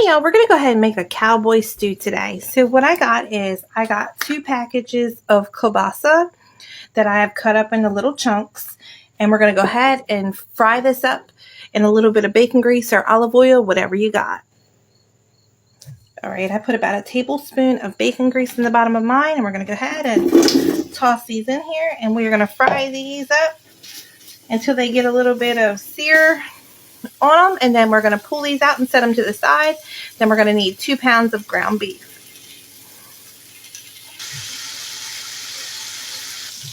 Hey y'all, we're going to go ahead and make a cowboy stew today. So what I got is, I got 2 packages of kielbasa that I have cut up into little chunks. And we're going to go ahead and fry this up in a little bit of bacon grease or olive oil, whatever you got. Alright, I put about a tablespoon of bacon grease in the bottom of mine. And we're going to go ahead and toss these in here. And we're going to fry these up until they get a little bit of sear on them, and then we're going to pull these out and set them to the side. Then we're going to need 2 pounds of ground beef.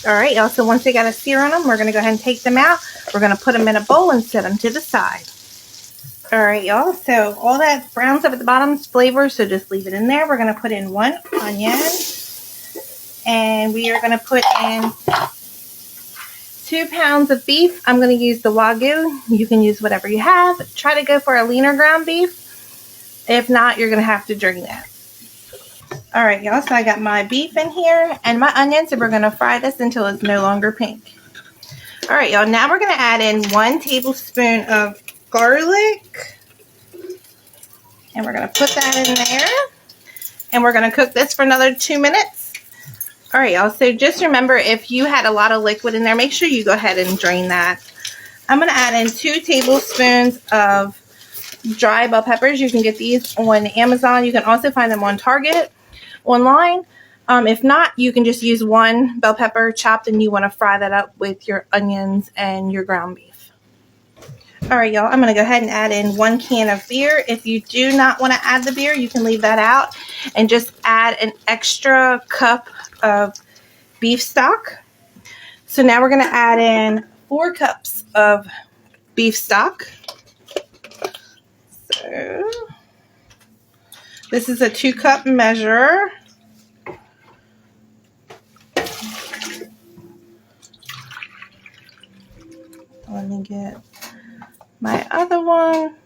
Alright y'all, so once they got a sear on them, we're going to go ahead and take them out. We're going to put them in a bowl and set them to the side. Alright y'all, so all that brown stuff at the bottom is flavor, so just leave it in there. We're going to put in 1 onion, and we are going to put in 2 pounds of beef. I'm going to use the Wagyu. You can use whatever you have. Try to go for a leaner ground beef. If not, you're going to have to drain that. Alright y'all, so I got my beef in here and my onions, and we're going to fry this until it's no longer pink. Alright y'all, now we're going to add in 1 tablespoon of garlic. And we're going to put that in there. And we're going to cook this for another 2 minutes. Alright y'all, so just remember, if you had a lot of liquid in there, make sure you go ahead and drain that. I'm going to add in 2 tablespoons of dry bell peppers. You can get these on Amazon. You can also find them on Target online. If not, you can just use 1 bell pepper chopped, and you want to fry that up with your onions and your ground beef. Alright y'all, I'm going to go ahead and add in 1 can of beer. If you do not want to add the beer, you can leave that out and just add an extra cup of beef stock. So now we're going to add in 4 cups of beef stock. So this is a 2-cup measure. Let me get my other one.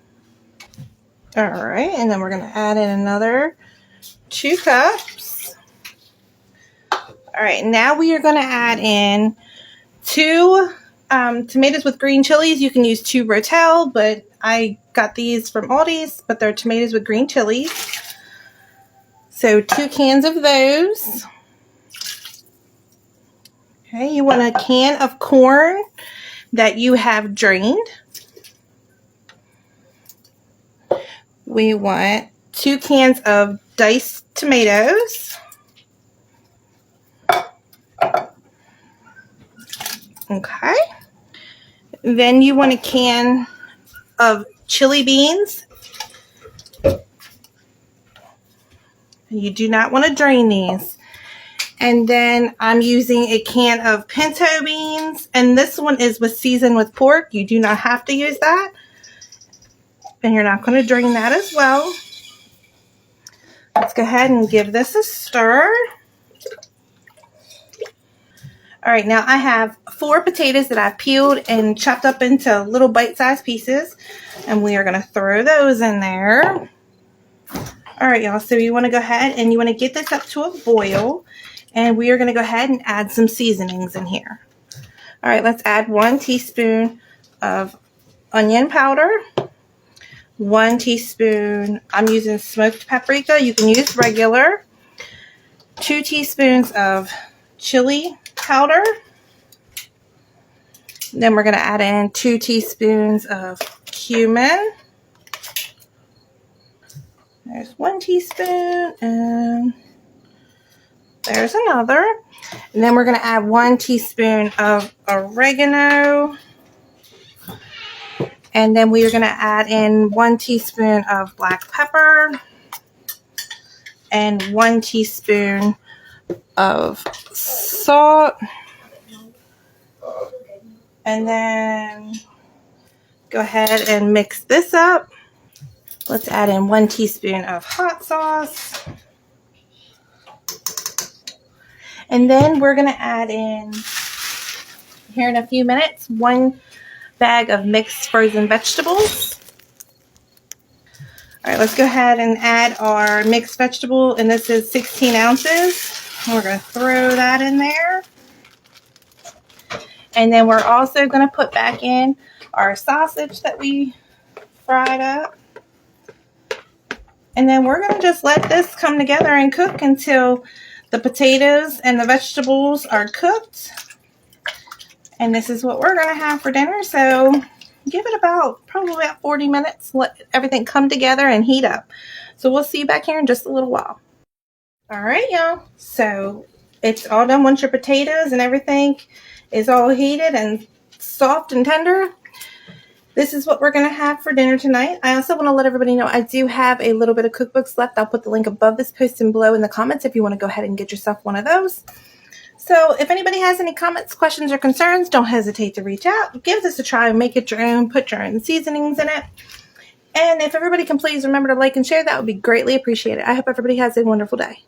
Alright, and then we're going to add in another 2 cups. Alright, now we are going to add in 2 tomatoes with green chilies. You can use 2 Rotel, but I got these from Aldi's, but they're tomatoes with green chilies. So 2 cans of those. Okay, you want a can of corn that you have drained. We want 2 cans of diced tomatoes. Okay. Then you want a can of chili beans. You do not want to drain these. And then I'm using a can of pinto beans. And this one is seasoned with pork. You do not have to use that. And you're not going to drain that as well. Let's go ahead and give this a stir. Alright, now I have 4 potatoes that I've peeled and chopped up into little bite-sized pieces. And we are going to throw those in there. Alright y'all, so you want to go ahead and you want to get this up to a boil. And we are going to go ahead and add some seasonings in here. Alright, let's add 1 teaspoon of onion powder. 1 teaspoon, I'm using smoked paprika. You can use regular. 2 teaspoons of chili powder. Then we're going to add in 2 teaspoons of cumin. There's 1 teaspoon, and there's another. And then we're going to add 1 teaspoon of oregano. And then we are going to add in 1 teaspoon of black pepper. And 1 teaspoon of salt. And then go ahead and mix this up. Let's add in 1 teaspoon of hot sauce. And then we're going to add in, here in a few minutes, 1 bag of mixed frozen vegetables. Alright, let's go ahead and add our mixed vegetable, and this is 16 ounces. We're going to throw that in there. And then we're also going to put back in our sausage that we fried up. And then we're going to just let this come together and cook until the potatoes and the vegetables are cooked. And this is what we're going to have for dinner. So give it probably about 40 minutes. Let everything come together and heat up. So we'll see you back here in just a little while. All right, y'all. So it's all done once your potatoes and everything is all heated and soft and tender. This is what we're going to have for dinner tonight. I also want to let everybody know I do have a little bit of cookbooks left. I'll put the link above this post and below in the comments if you want to go ahead and get yourself one of those. So if anybody has any comments, questions, or concerns, don't hesitate to reach out. Give this a try. Make it your own. Put your own seasonings in it. And if everybody can please remember to like and share, that would be greatly appreciated. I hope everybody has a wonderful day.